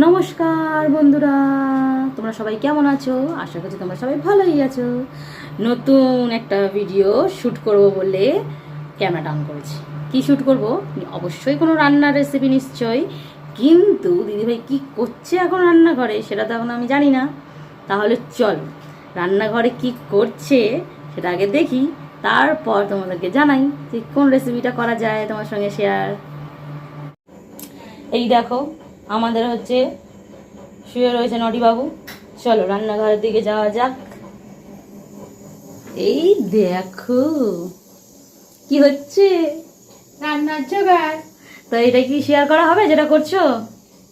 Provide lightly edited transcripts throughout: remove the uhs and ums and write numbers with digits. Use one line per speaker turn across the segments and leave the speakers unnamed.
নমস্কার বন্ধুরা, তোমরা সবাই কেমন আছো? আশা করছি তোমরা সবাই ভালোই আছো। নতুন একটা ভিডিও শ্যুট করব বলে ক্যামেরাটা অন করেছি। কি শ্যুট করব? অবশ্যই কোনো রান্নার রেসিপি নিশ্চয়ই, কিন্তু দিদিভাই কি করছে এখন রান্নাঘরে সেটা তো এখন আমি জানি না। তাহলে চল রান্নাঘরে কি করছে সেটা আগে দেখি, তারপর তোমাদেরকে জানাই যে কোন রেসিপিটা করা যায় তোমার সঙ্গে শেয়ার। এই দেখো আমাদের হচ্ছে শুয়ে রয়েছে নটি বাবু। চলো রান্নাঘরের দিকে যাওয়া যাক। এই দেখো কি হচ্ছে,
রান্নার জোগাড়।
তো এটা কি শেয়ার করা হবে যেটা করছো?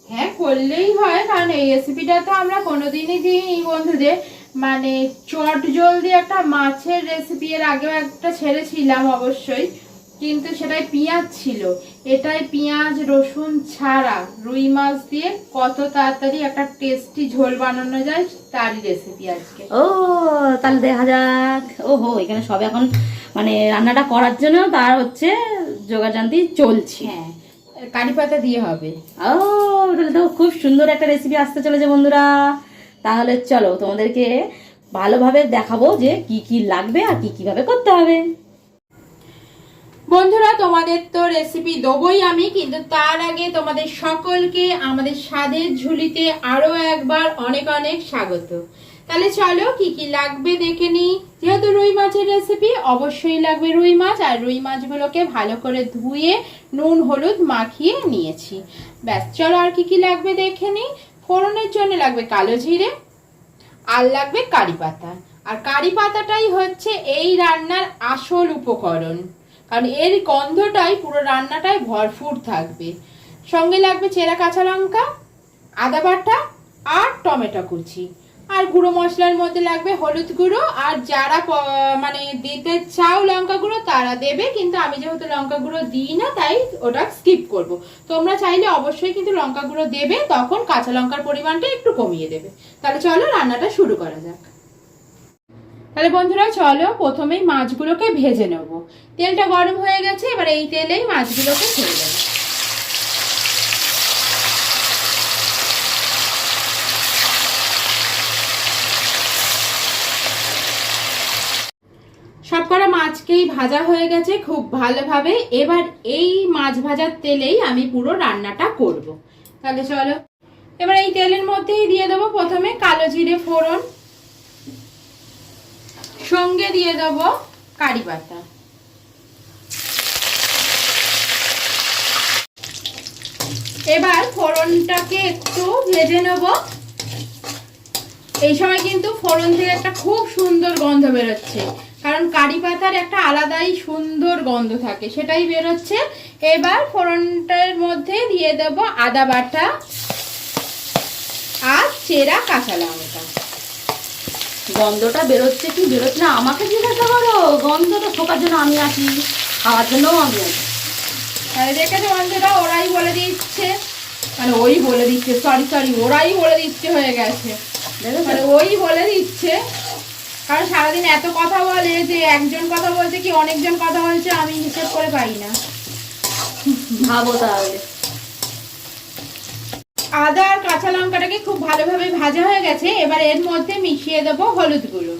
হ্যাঁ, করলেই হয়, কারণ এই রেসিপিটা তো আমরা কোনোদিনই দিইনি বন্ধুদের। মানে চট জলদি একটা মাছের রেসিপি এর আগেও একটা ছেড়েছিলাম অবশ্যই, কিন্তু সেটাই পেঁয়াজ ছিল। এটাই পেঁয়াজ রসুন ছাড়া রুই মাছ দিয়ে কত তাড়াতাড়ি একটা টেস্টি ঝোল বানানো যায় তারই রেসিপি আজকে।
ও তাহলে দেখা যাক। ওহো, এখানে সব এখন মানে রান্নাটা করার জন্য তার হচ্ছে জোগাড়যন্ত্র চলছে।
হ্যাঁ, কারি পাতা দিয়ে হবে।
ও তাহলে তো খুব সুন্দর একটা রেসিপি আসতে চলেছে বন্ধুরা। তাহলে চলো তোমাদেরকে ভালোভাবে দেখাবো যে কি কি লাগবে আর কি কিভাবে করতে হবে।
বন্ধুরা, তোমাদের তো রেসিপি দেবই আমি, কিন্তু তার আগে তোমাদের সকলকে আমাদের স্বাদের ঝুলিতে আরো একবার অনেক অনেক স্বাগত। তাহলে চলো কি কি লাগবে দেখে নিই। যেহেতু রুই মাছের রেসিপি, অবশ্যই লাগবে রুই মাছ। আর রুই মাছগুলোকে ভালো করে ধুয়ে নুন হলুদ মাখিয়ে নিয়েছি। ব্যাস, চলো আর কি কি লাগবে দেখে নিই। ফোড়নের জন্য লাগবে কালো জিরে, আর লাগবে কারি পাতা। আর কারি পাতাটাই হচ্ছে এই রান্নার আসল উপকরণ, কারণ এর গন্ধটাই পুরো রান্নাটায় ভরপুর থাকবে। সঙ্গে লাগবে চেরা কাঁচা লঙ্কা, আদা বাটা আর টমেটো কুচি। আর গুঁড়ো মশলার মধ্যে লাগবে হলুদ গুঁড়ো। আর যারা মানে দিতে চাও লঙ্কা গুঁড়ো তারা দেবে, কিন্তু আমি যেহেতু লঙ্কা গুঁড়ো দিই না তাই ওটা স্কিপ করব। তোমরা চাইলে অবশ্যই কিন্তু লঙ্কা গুঁড়ো দেবে, তখন কাঁচা লঙ্কার পরিমাণটা একটু কমিয়ে দেবে। তাহলে চলো রান্নাটা শুরু করা যাক। তাহলে বন্ধুরা চলো প্রথমেই মাছগুলোকে ভেজে নেব। তেলটা গরম হয়ে গেছে, এবার এই তেলেই মাছগুলোকে ছেড়ে দেব। সবকটা মাছকেই ভাজা হয়ে গেছে খুব ভালোভাবে। এবার এই মাছ ভাজার তেলেই আমি পুরো রান্নাটা করব। তাহলে চলো এবার এই তেলের মধ্যেই দিয়ে দেবো প্রথমে কালো জিরে ফোড়ন, সঙ্গে দিয়ে দেবো কারি পাতা। এবার ফোড়নটাকে একটু ভেজে নেব। এই সময় কিন্তু ফোড়ন থেকে একটা খুব সুন্দর গন্ধ বেরোচ্ছে, কারণ কারি পাতার একটা আলাদাই সুন্দর গন্ধ থাকে, সেটাই বেরোচ্ছে। এবার ফোড়নটার মধ্যে দিয়ে দেব আদা বাটা আর চেরা কাঁচা লঙ্কা।
গন্ধটা বেরোচ্ছে কি বেরোচ্ছে না আমাকে জিজ্ঞাসা করো? গন্ধটা শোকার জন্য আমি আসি, খাওয়ার জন্যও আমি আসি।
দেখেছো বন্ধুরা, ওরাই বলে দিচ্ছে, মানে ওই বলে দিচ্ছে, সরি ওরাই বলে দিচ্ছে হয়ে গেছে, মানে ওই বলে দিচ্ছে। কারণ সারাদিন এত কথা বলে যে একজন কথা বলছে কি অনেকজন কথা বলছে আমি হিসেব করে পাই না।
ভাবো তাহলে।
আদা আর কাঁচা লঙ্কাটাকে খুব ভালোভাবে ভাজা হয়ে গেছে। এবার এর মধ্যে মিশিয়ে দেবো হলুদ গুঁড়ো,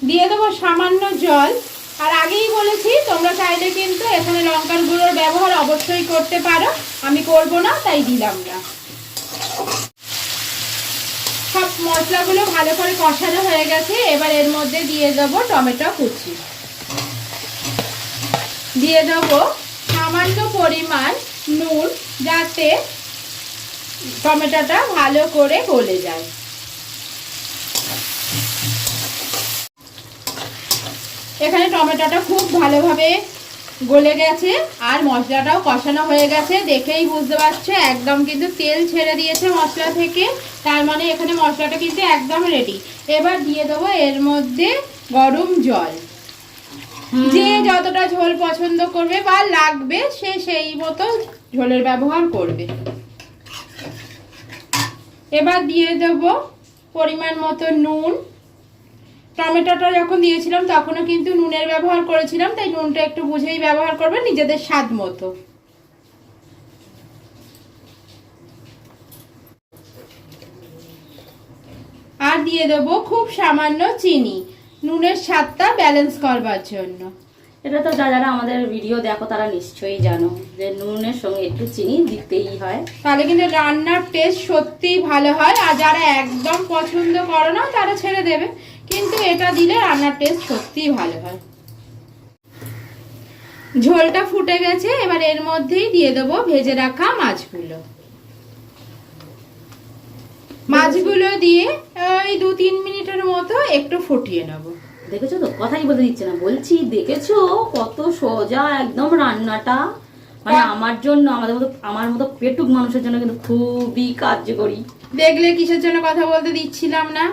দিয়ে দেবো সামান্য জল। আর আগেই বলেছি তোমরা চাইলে কিন্তু এখানে লঙ্কার গুঁড়োর ব্যবহার অবশ্যই করতে পারো, আমি করব না তাই দিলাম না। সব মশলাগুলো ভালো করে কষানো হয়ে গেছে। এবার এর মধ্যে দিয়ে দেবো টমেটো কুচি, দিয়ে দেবো সামান্য পরিমাণ নুন, যাতে টমেটোটা ভালো করে গলে যায়। এখানে টমেটোটা খুব ভালোভাবে গলে গেছে আর মশলাটাও কষানো হয়ে গেছে। দেখেই বুঝতে পারছো একদম কিন্তু তেল ছেড়ে দিয়েছে মশলা থেকে, তার মানে এখানে মশলাটা কিন্তু একদম রেডি। এবার দিয়ে দেবো এর মধ্যে গরম জল। যে যতটা ঝোল পছন্দ করবে বা লাগবে সে সেই মতো ঝোলের ব্যবহার করবে। এবার দিয়ে দেবো পরিমাণ মতো নুন। টমেটোটা যখন দিয়েছিলাম তখনও কিন্তু নুনের ব্যবহার করেছিলাম, তাই নুনটা একটু বুঝেই ব্যবহার করবে নিজেদের স্বাদ মতো। দিয়ে দেবো খুব সামান্য চিনি, নুনের স্বাদটা ব্যালেন্স করবার জন্য।
এটা তো যারা আমাদের ভিডিও দেখো তারা নিশ্চয়ই জানো যে নুনের সঙ্গে একটু চিনি দিতেই হয়,
তাহলে কিন্তু রান্নার টেস্ট সত্যিই ভালো হয়। আর যারা একদম পছন্দ করো না তারা ছেড়ে দেবে, কিন্তু এটা দিলে রান্নার টেস্ট সত্যিই ভালো হয়। ঝোলটা ফুটে গেছে, এবার এর মধ্যেই দিয়ে দেবো ভেজে রাখা মাছগুলো। মাছগুলো দিয়ে ওই 2-3 মিনিটের মতো একটু ফুটিয়ে নেবো।
দেখেছো তো, কথাই বলতে দিচ্ছে না, বলছি দেখেছো কত সোজা একদম রান্নাটা, মানে আমার জন্য, আমার মতো পেটুক মানুষের জন্য কিন্তু খুবই কার্যকরী।
দেখলে কিসের জন্য কথা বলতে দিচ্ছিলাম না?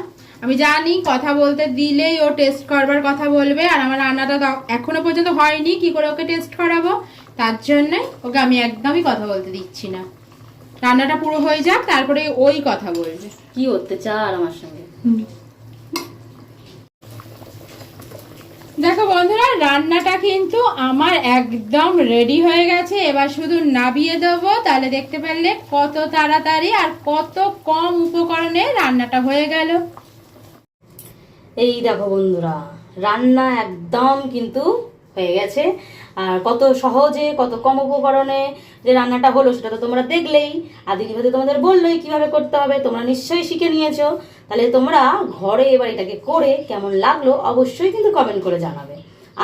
আমি জানি কথা বলতে দিলেই ও টেস্ট করবার কথা বলবে, আর আমার রান্নাটা এখনো পর্যন্ত হয়নি, কি করে ওকে টেস্ট করাবো? তার জন্য ওকে আমি একদমই কথা বলতে দিচ্ছি না। রান্নাটা পুরো হয়ে যাক, তারপরে ওই কথা বলবে।
কি অত্যাচার আমার সঙ্গে।
দেখো বন্ধুরা, রান্নাটা কিন্তু আমার একদম রেডি হয়ে গেছে। এবার শুধু নাবিয়ে দেবো, তাহলে দেখতে পারলে কত তাড়াতাড়ি আর কত কম উপকরণে রান্নাটা হয়ে গেল।
এই দেখো বন্ধুরা, রান্না একদম কিন্তু হয়ে গেছে। আর কত সহজে কত কম উপকরণে যে রান্নাটা হলো সেটা তো তোমরা দেখলেই, আর দিদিভাই তোমাদের বললোই কিভাবে করতে হবে, তোমরা নিশ্চয়ই শিখে নিয়েছো। তাহলে তোমরা ঘরে এবার এটাকে করে কেমন লাগলো অবশ্যই কিন্তু কমেন্ট করে জানাবে।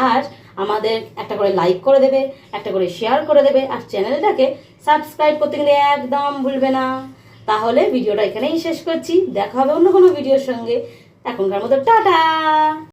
আর আমাদের একটা করে লাইক করে দেবে, একটা করে শেয়ার করে দেবে, আর চ্যানেলটাকে সাবস্ক্রাইব করতে গেলে একদম ভুলবে না। তাহলে ভিডিওটা এখানেই শেষ করছি, দেখা হবে অন্য কোনো ভিডিওর সঙ্গে। এখনকার মতো টাটা।